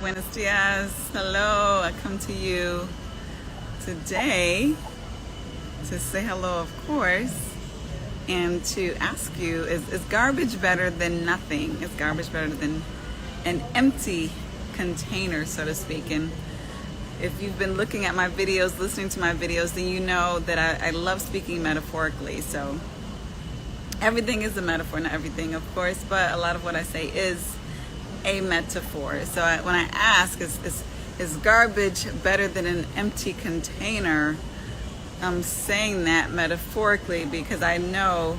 buenos dias. Hello, I come to you today to say hello, of course, and to ask you, is garbage better than nothing? Is garbage better than an empty container, so to speak? And if you've been looking at my videos, listening to my videos, then you know that I love speaking metaphorically. So everything is a metaphor, not everything, of course, but a lot of what I say is a metaphor. So when I ask, is garbage better than an empty container? I'm saying that metaphorically because I know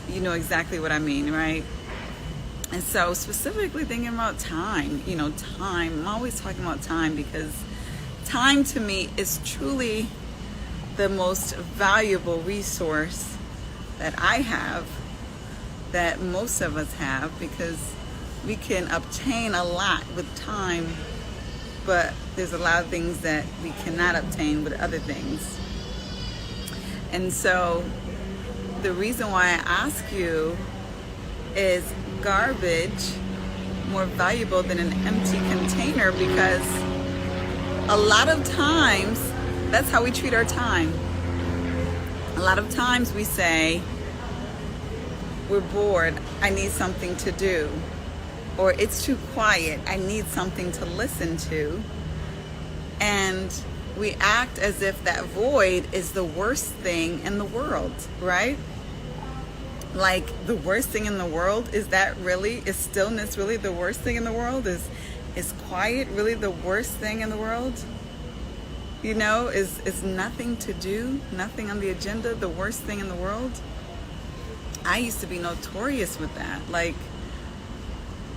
you know exactly what I mean, right? And so specifically thinking about time, time. I'm always talking about time because time to me is truly the most valuable resource that I have, that most of us have, because we can obtain a lot with time, but there's a lot of things that we cannot obtain with other things. And so the reason why I ask you, is garbage more valuable than an empty container? Because a lot of times that's how we treat our time. A lot of times we say, we're bored, I need something to do. Or it's too quiet, I need something to listen to. And we act as if that void is the worst thing in the world, right? Like the worst thing in the world, is stillness really the worst thing in the world? Is quiet really the worst thing in the world? Is nothing to do, nothing on the agenda the worst thing in the world? I used to be notorious with that.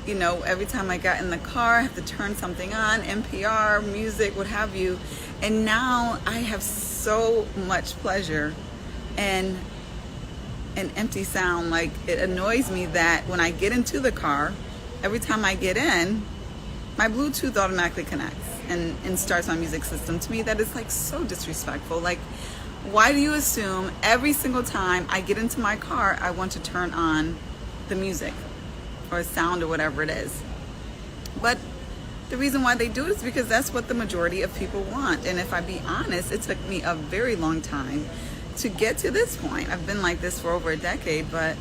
Every time I got in the car, I have to turn something on, NPR, music, what have you. And now I have so much pleasure in an empty sound. It annoys me that when I get into the car, every time I get in, my Bluetooth automatically connects and starts my music system. To me, that is so disrespectful. Why do you assume every single time I get into my car, I want to turn on the music or sound or whatever it is? But the reason why they do it is because that's what the majority of people want. And if I be honest, it took me a very long time to get to this point. I've been like this for over a decade, but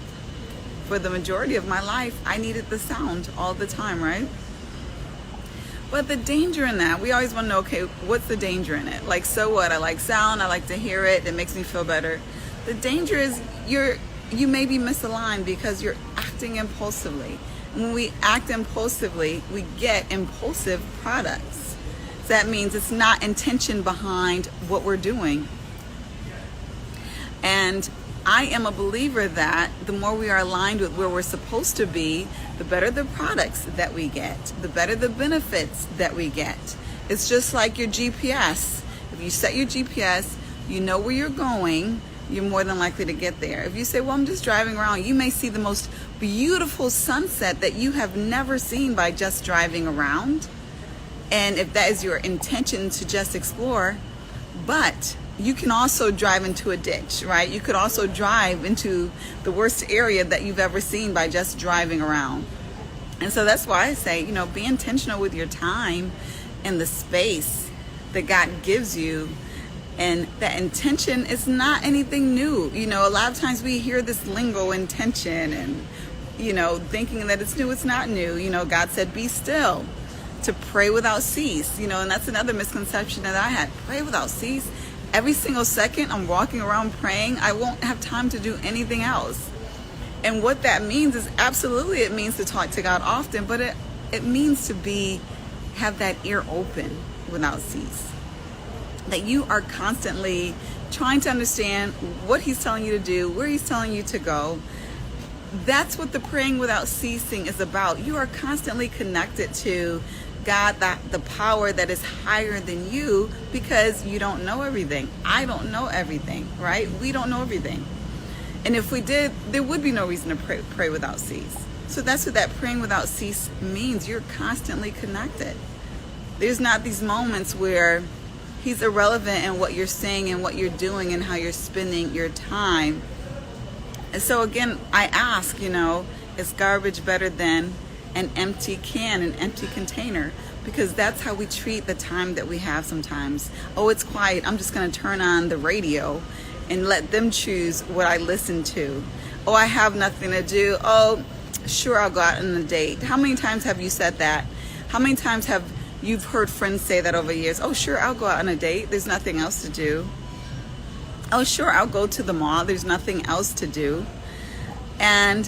for the majority of my life, I needed the sound all the time, right? But the danger in that, we always want to know, okay, what's the danger in it? So what? I like sound, I like to hear it, it makes me feel better. The danger is you may be misaligned because you're acting impulsively. And when we act impulsively, we get impulsive products. So that means it's not intention behind what we're doing. And I am a believer that the more we are aligned with where we're supposed to be, the better the products that we get, the better the benefits that we get. It's just like your GPS. If you set your GPS, you know where you're going, you're more than likely to get there. If you say, well, I'm just driving around, you may see the most beautiful sunset that you have never seen by just driving around. And if that is your intention to just explore, but you can also drive into a ditch, right? You could also drive into the worst area that you've ever seen by just driving around. And so that's why I say, be intentional with your time and the space that God gives you. And that intention is not anything new. A lot of times we hear this lingo, intention, and, thinking that it's new. It's not new. God said, be still, to pray without cease. And that's another misconception that I had. Pray without cease. Every single second I'm walking around praying, I won't have time to do anything else. And what that means is absolutely it means to talk to God often, but it means to have that ear open without cease. That you are constantly trying to understand what He's telling you to do, where He's telling you to go. That's what the praying without ceasing is about. You are constantly connected to God, the power that is higher than you, because you don't know everything. I don't know everything, right? We don't know everything. And if we did, there would be no reason to pray without cease. So that's what that praying without cease means. You're constantly connected. There's not these moments where He's irrelevant in what you're saying and what you're doing and how you're spending your time. And so again, I ask, is garbage better than an empty can, an empty container, because that's how we treat the time that we have sometimes. Oh, it's quiet. I'm just going to turn on the radio and let them choose what I listen to. Oh, I have nothing to do. Oh, sure, I'll go out on a date. How many times have you said that? How many times have you've heard friends say that over the years? Oh, sure, I'll go out on a date. There's nothing else to do. Oh, sure, I'll go to the mall. There's nothing else to do. And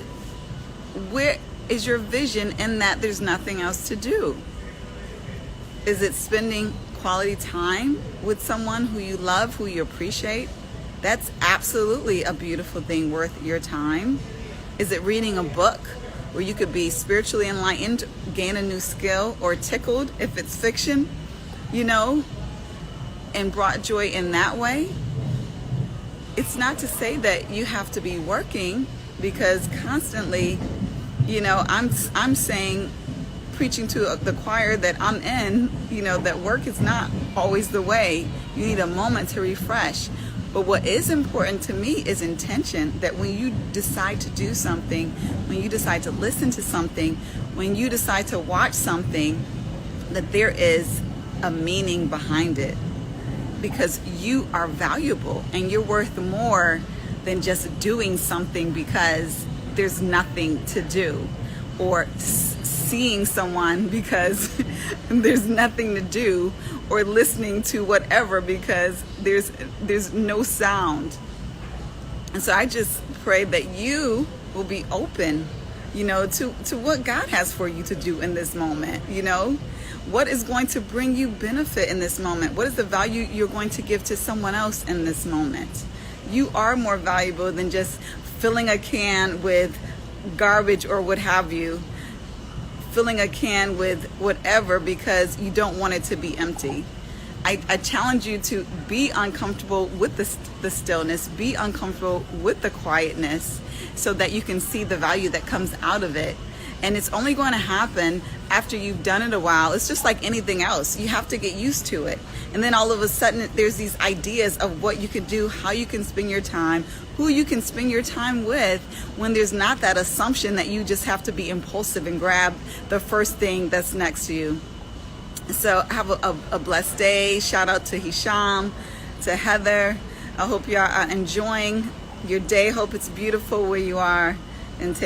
where is your vision in that there's nothing else to do? Is it spending quality time with someone who you love, who you appreciate? That's absolutely a beautiful thing worth your time. Is it reading a book where you could be spiritually enlightened, gain a new skill, or tickled if it's fiction, and brought joy in that way? It's not to say that you have to be working, because constantly, I'm saying, preaching to the choir that I'm in, that work is not always the way. You need a moment to refresh. But what is important to me is intention, that when you decide to do something, when you decide to listen to something, when you decide to watch something, that there is a meaning behind it. Because you are valuable and you're worth more than just doing something because there's nothing to do, or seeing someone because there's nothing to do, or listening to whatever because there's no sound. And so I just pray that you will be open, to what God has for you to do in this moment. What is going to bring you benefit in this moment? What is the value you're going to give to someone else in this moment? You are more valuable than just filling a can with garbage or what have you, filling a can with whatever because you don't want it to be empty. I challenge you to be uncomfortable with the stillness, be uncomfortable with the quietness, so that you can see the value that comes out of it. And it's only going to happen after you've done it a while. It's just like anything else. You have to get used to it. And then all of a sudden, there's these ideas of what you can do, how you can spend your time, who you can spend your time with, when there's not that assumption that you just have to be impulsive and grab the first thing that's next to you. So have a blessed day. Shout out to Hisham, to Heather. I hope you are enjoying your day. Hope it's beautiful where you are. And take